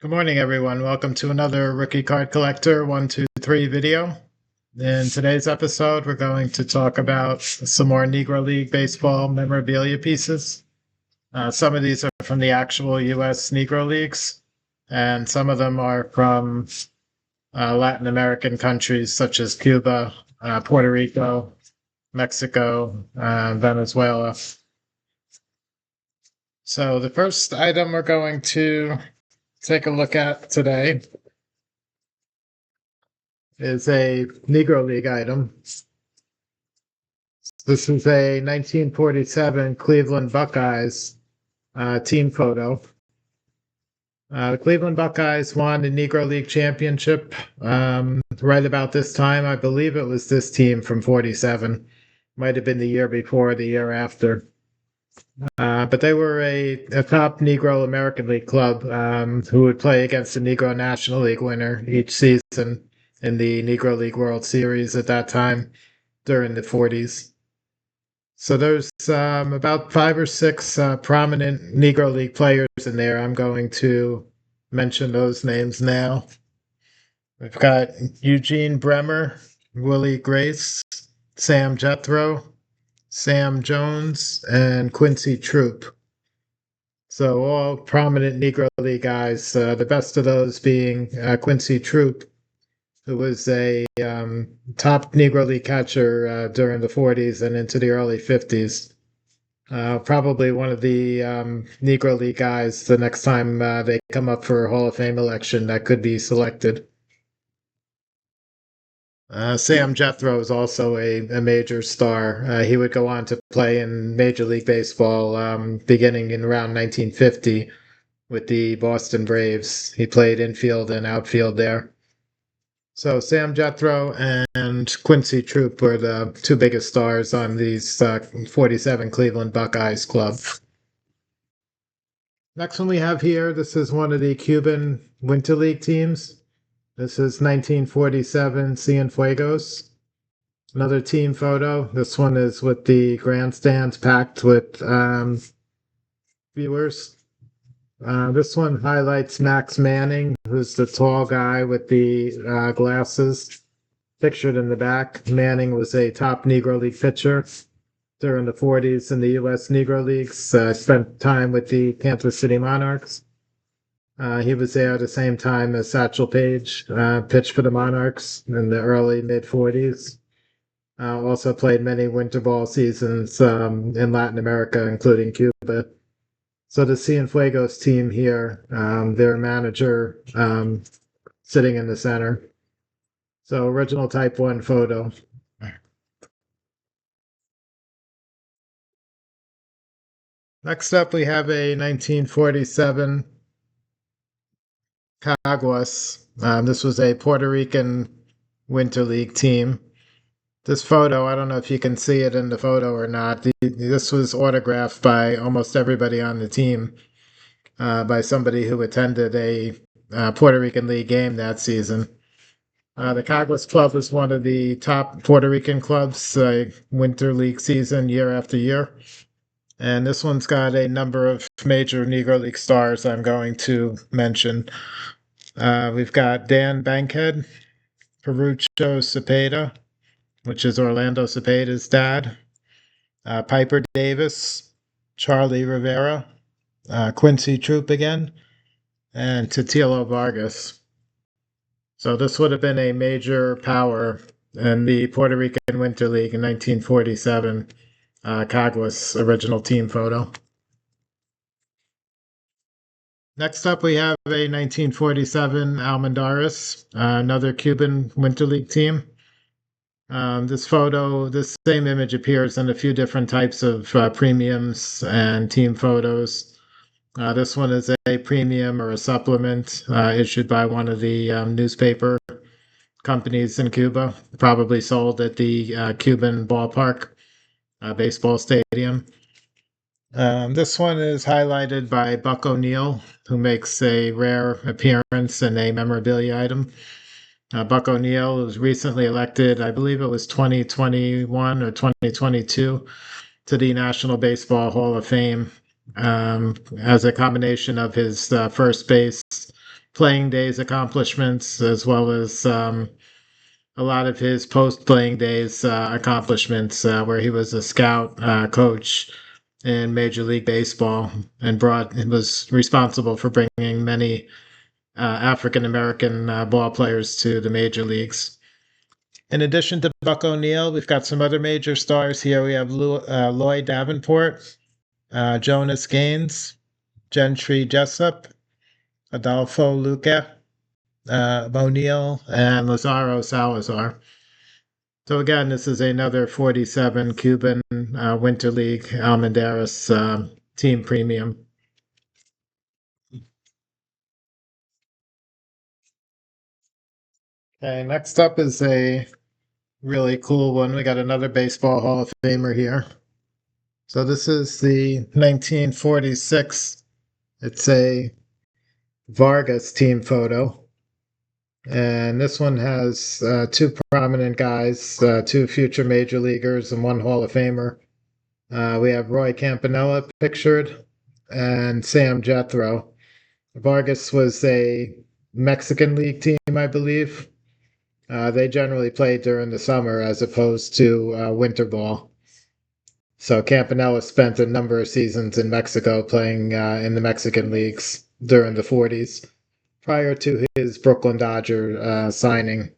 Good morning, everyone. Welcome to another Rookie Card Collector 123 video. In today's episode, we're going to talk about some more Negro League Baseball memorabilia pieces. Some of these are from the actual U.S. Negro Leagues, and some of them are from Latin American countries such as Cuba, Puerto Rico, Mexico, Venezuela. So the first item we're going to take a look at today is a Negro League item. This is a 1947 Cleveland Buckeyes team photo. The Cleveland Buckeyes won the Negro League Championship right about this time. I believe it was this team from 47. Might have been the year before, the year after. But they were a top Negro American League club who would play against the Negro National League winner each season in the Negro League World Series at that time during the 40s. So there's about 5 or 6 prominent Negro League players in there. I'm going to mention those names now. We've got Eugene Bremer, Willie Grace, Sam Jethro, Sam Jones, and Quincy Troop. So all prominent Negro League guys, the best of those being Quincy Troop, who was a top Negro League catcher during the 40s and into the early 50s. Probably one of the Negro League guys the next time they come up for a Hall of Fame election that could be selected. Sam Jethro is also a major star. He would go on to play in Major League Baseball beginning in around 1950 with the Boston Braves. He played infield and outfield there. So Sam Jethro and Quincy Troop were the two biggest stars on these 47 Cleveland Buckeyes club. Next one we have here, this is one of the Cuban Winter League teams. This is 1947 Cienfuegos. Another team photo. This one is with the grandstands packed with viewers. This one highlights Max Manning, who's the tall guy with the glasses pictured in the back. Manning was a top Negro League pitcher during the 40s in the U.S. Negro Leagues. Spent time with the Kansas City Monarchs. He was there at the same time as Satchel Paige, pitched for the Monarchs in the early mid-40s. Also played many winter ball seasons in Latin America, including Cuba. So the Cienfuegos team here, their manager sitting in the center. So original Type 1 photo. Next up, we have a 1947 Caguas. This was a Puerto Rican Winter League team. This photo, I don't know if you can see it in the photo or not. This was autographed by almost everybody on the team, by somebody who attended a Puerto Rican League game that season. The Caguas Club was one of the top Puerto Rican clubs, Winter League season, year after year. And this one's got a number of major Negro League stars I'm going to mention. We've got Dan Bankhead, Perucho Cepeda, which is Orlando Cepeda's dad, Piper Davis, Charlie Rivera, Quincy Troop again, and Titilo Vargas. So this would have been a major power in the Puerto Rican Winter League in 1947, Caguas original team photo. Next up, we have a 1947 Almendares, another Cuban Winter League team. This photo, this same image appears in a few different types of premiums and team photos. This one is a premium or a supplement issued by one of the newspaper companies in Cuba, probably sold at the Cuban ballpark, baseball stadium. This one is highlighted by Buck O'Neill, who makes a rare appearance in a memorabilia item. Buck O'Neill was recently elected, I believe it was 2021 or 2022, to the National Baseball Hall of Fame as a combination of his first base playing days accomplishments, as well as a lot of his post-playing days accomplishments, where he was a scout coach in Major League Baseball and was responsible for bringing many African American ball players to the major leagues. In addition to Buck O'Neill, we've got some other major stars here. We have Lloyd Davenport, Jonas Gaines, Gentry Jessup, Adolfo Luca, O'Neill, and Lazaro Salazar. So again, this is another 47 Cuban Winter League Almendaris team premium. Okay, next up is a really cool one. We got another Baseball Hall of Famer here. So this is the 1946. It's a Vargas team photo. And this one has two prominent guys, two future major leaguers and one Hall of Famer. We have Roy Campanella pictured and Sam Jethro. Vargas was a Mexican League team, I believe. They generally played during the summer as opposed to winter ball. So Campanella spent a number of seasons in Mexico playing in the Mexican leagues during the 40s, prior to his Brooklyn Dodger signing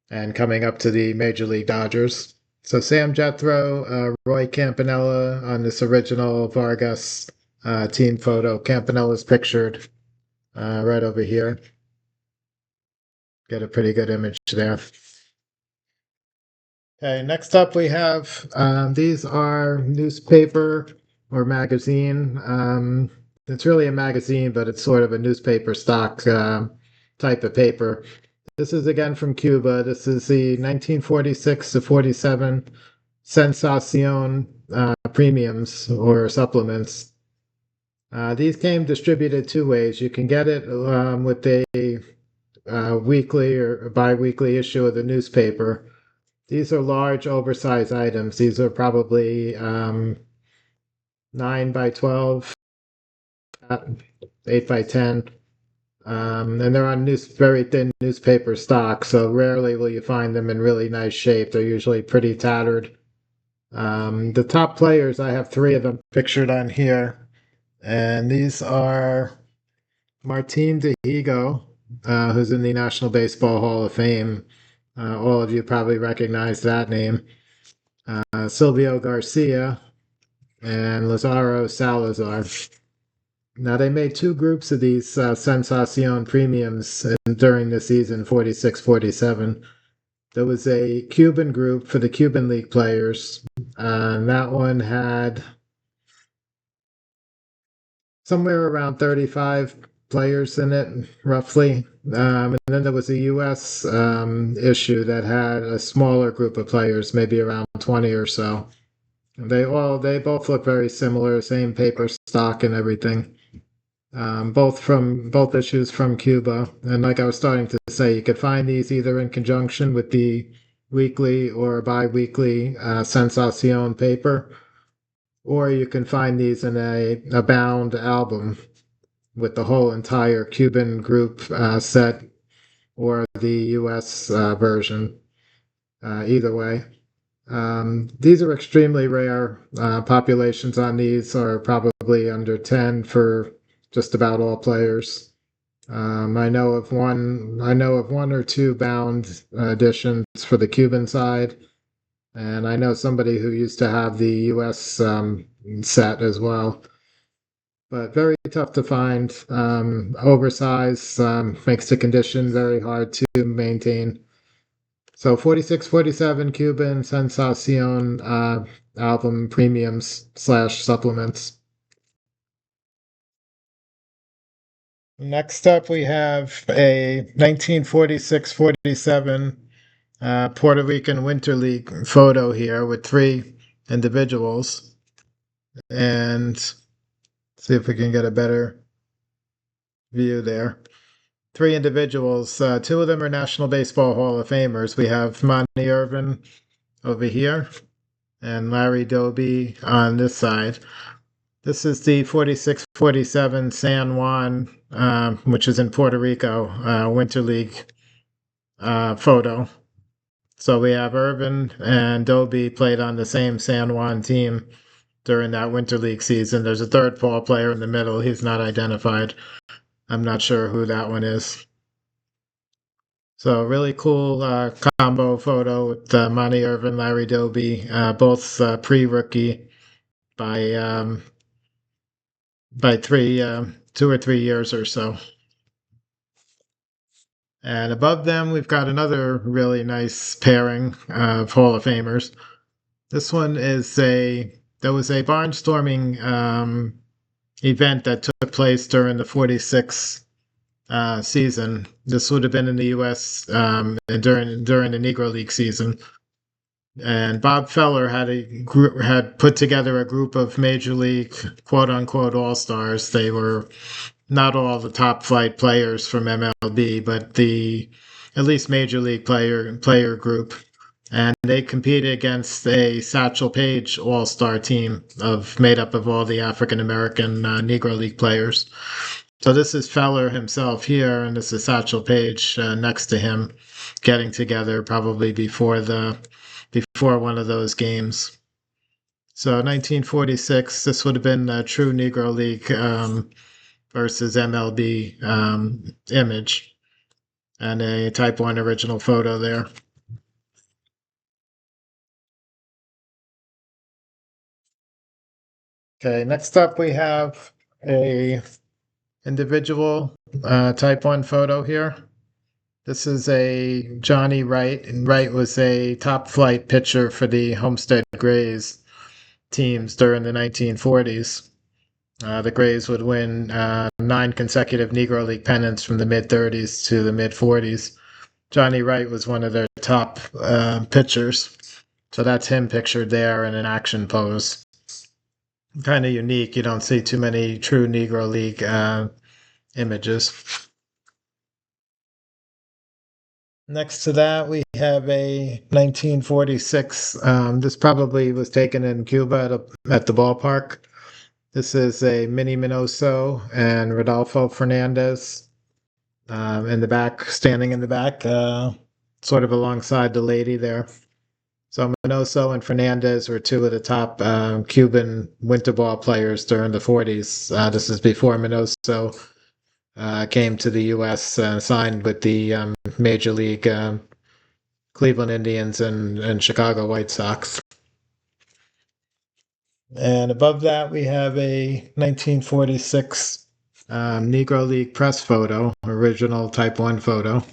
and coming up to the Major League Dodgers. So Sam Jethro, Roy Campanella on this original Vargas team photo. Campanella's pictured right over here. Get a pretty good image there. Okay, next up we have these are newspaper or magazine. It's really a magazine, but it's sort of a newspaper stock type of paper. This is again from Cuba. This is the 1946 to 47 Sensacion premiums or supplements. These came distributed two ways. You can get it with a weekly or bi-weekly issue of the newspaper. These are large, oversized items. These are probably 9 by 12, 8 by 10. And they're on very thin newspaper stock, so rarely will you find them in really nice shape. They're usually pretty tattered. The top players, I have three of them pictured on here. And these are Martin Dihigo, who's in the National Baseball Hall of Fame. All of you probably recognize that name. Silvio Garcia and Lazaro Salazar. Now, they made two groups of these Sensacion premiums during the season 46-47. There was a Cuban group for the Cuban League players, and that one had somewhere around 35 players in it, roughly. And then there was a U.S. Issue that had a smaller group of players, maybe around 20 or so. They both look very similar, same paper stock and everything. Both issues from Cuba. And like I was starting to say, you could find these either in conjunction with the weekly or bi-weekly Sensacion paper, or you can find these in a bound album with the whole entire Cuban group set, or the U.S. version. Either way. These are extremely rare. Populations on these are probably under 10 for just about all players. I know of one or two bound editions for the Cuban side, and I know somebody who used to have the U.S. set as well. But very tough to find. Oversized makes the condition very hard to maintain. So 46-47 Cuban Sensacion album premiums / supplements. Next up, we have a 1946-47 Puerto Rican Winter League photo here with three individuals. And see if we can get a better view there. Three individuals. Two of them are National Baseball Hall of Famers. We have Monte Irvin over here and Larry Doby on this side. This is the 46-47 San Juan, which is in Puerto Rico, Winter League photo. So we have Irvin and Doby played on the same San Juan team during that Winter League season. There's a third ball player in the middle. He's not identified. I'm not sure who that one is. So really cool combo photo with Monte Irvin, Larry Doby, both pre-rookie by three, 2 or 3 years or so. And above them, we've got another really nice pairing of Hall of Famers. This one is there was a barnstorming event that took place during the 46 season. This would have been in the U.S. During the Negro League season. And Bob Feller had put together a group of major league quote unquote all stars. They were not all the top flight players from MLB, but the at least major league player group. And they competed against a Satchel Paige all star team made up of all the African American Negro League players. So this is Feller himself here, and this is Satchel Paige next to him, getting together probably before one of those games. So 1946, this would have been a true Negro League versus MLB image, and a Type 1 original photo there. Okay, next up we have a individual Type 1 photo here. This is a Johnny Wright, and Wright was a top flight pitcher for the Homestead Grays teams during the 1940s. The Grays would win 9 consecutive Negro League pennants from the mid-30s to the mid-40s. Johnny Wright was one of their top pitchers. So that's him pictured there in an action pose. Kind of unique. You don't see too many true Negro League images. Next to that, we have a 1946. This probably was taken in Cuba at the ballpark. This is a Minnie Minoso and Rodolfo Fernandez in the back, standing in the back, sort of alongside the lady there. So Minoso and Fernandez were two of the top Cuban winter ball players during the 40s. This is before Minoso came to the U.S., signed with the Major League Cleveland Indians and Chicago White Sox. And above that, we have a 1946 Negro League press photo, original Type 1 photo.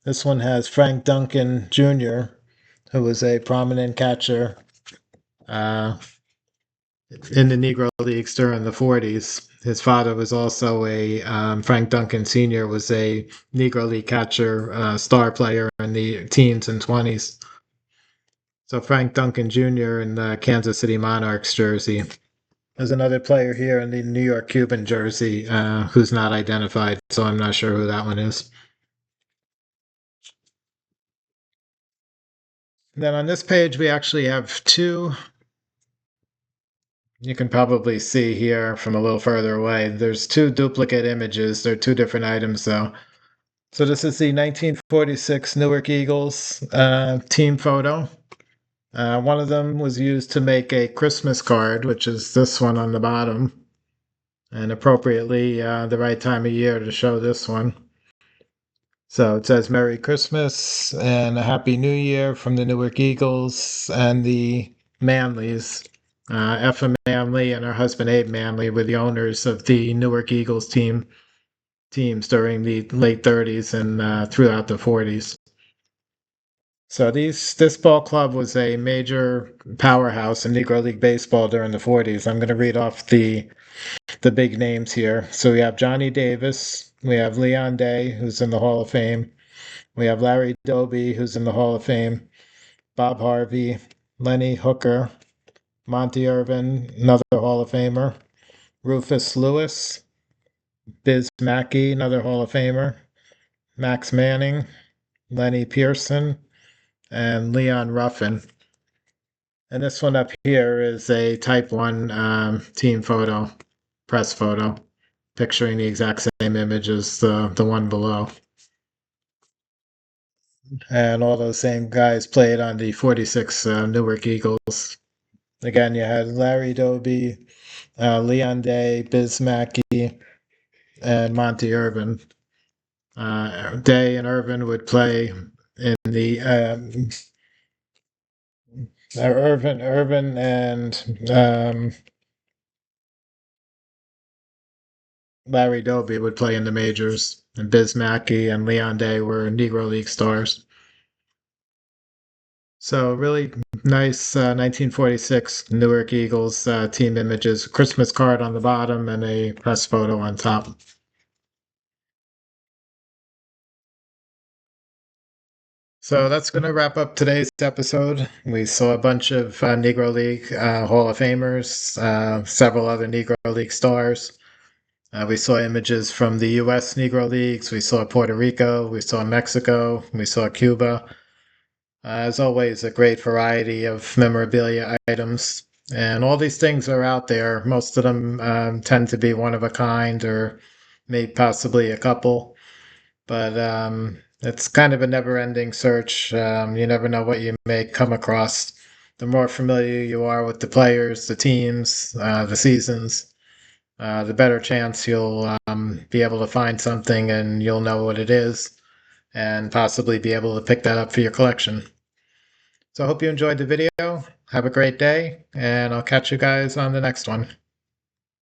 This one has Frank Duncan Jr., who was a prominent catcher in the Negro Leagues during the 40s. His father was also Frank Duncan Sr. was a Negro League catcher, star player in the teens and 20s. So Frank Duncan Jr. in the Kansas City Monarchs jersey. There's another player here in the New York Cuban jersey who's not identified, so I'm not sure who that one is. Then on this page, we actually have two. You can probably see here from a little further away. There's two duplicate images. They're two different items, though. So this is the 1946 Newark Eagles team photo. One of them was used to make a Christmas card, which is this one on the bottom. And appropriately, the right time of year to show this one. So it says Merry Christmas and a Happy New Year from the Newark Eagles and the Manleys. Effa Manley and her husband Abe Manley were the owners of the Newark Eagles teams during the late 30s and throughout the 40s. So this ball club was a major powerhouse in Negro League baseball during the 40s. I'm going to read off the big names here. So we have Johnny Davis, we have Leon Day, who's in the Hall of Fame. We have Larry Doby, who's in the Hall of Fame. Bob Harvey, Lenny Hooker, Monte Irvin, another Hall of Famer. Rufus Lewis, Biz Mackey, another Hall of Famer. Max Manning, Lenny Pearson, and Leon Ruffin. And this one up here is a Type 1 team photo, press photo, picturing the exact same image as the one below. And all those same guys played on the 46 Newark Eagles. Again, you had Larry Doby, Leon Day, Biz Mackey, and Monte Irvin. Day and Irvin would play in the Irvin and Larry Doby would play in the majors, and Biz Mackey and Leon Day were Negro League stars. So really nice 1946 Newark Eagles team images, Christmas card on the bottom, and a press photo on top. So that's going to wrap up today's episode. We saw a bunch of Negro League Hall of Famers, several other Negro League stars. We saw images from the U.S. Negro Leagues. We saw Puerto Rico. We saw Mexico. We saw Cuba. As always, a great variety of memorabilia items. And all these things are out there. Most of them tend to be one of a kind or maybe possibly a couple. But it's kind of a never ending search. You never know what you may come across. The more familiar you are with the players, the teams, the seasons, the better chance you'll be able to find something and you'll know what it is and possibly be able to pick that up for your collection. So I hope you enjoyed the video. Have a great day, and I'll catch you guys on the next one.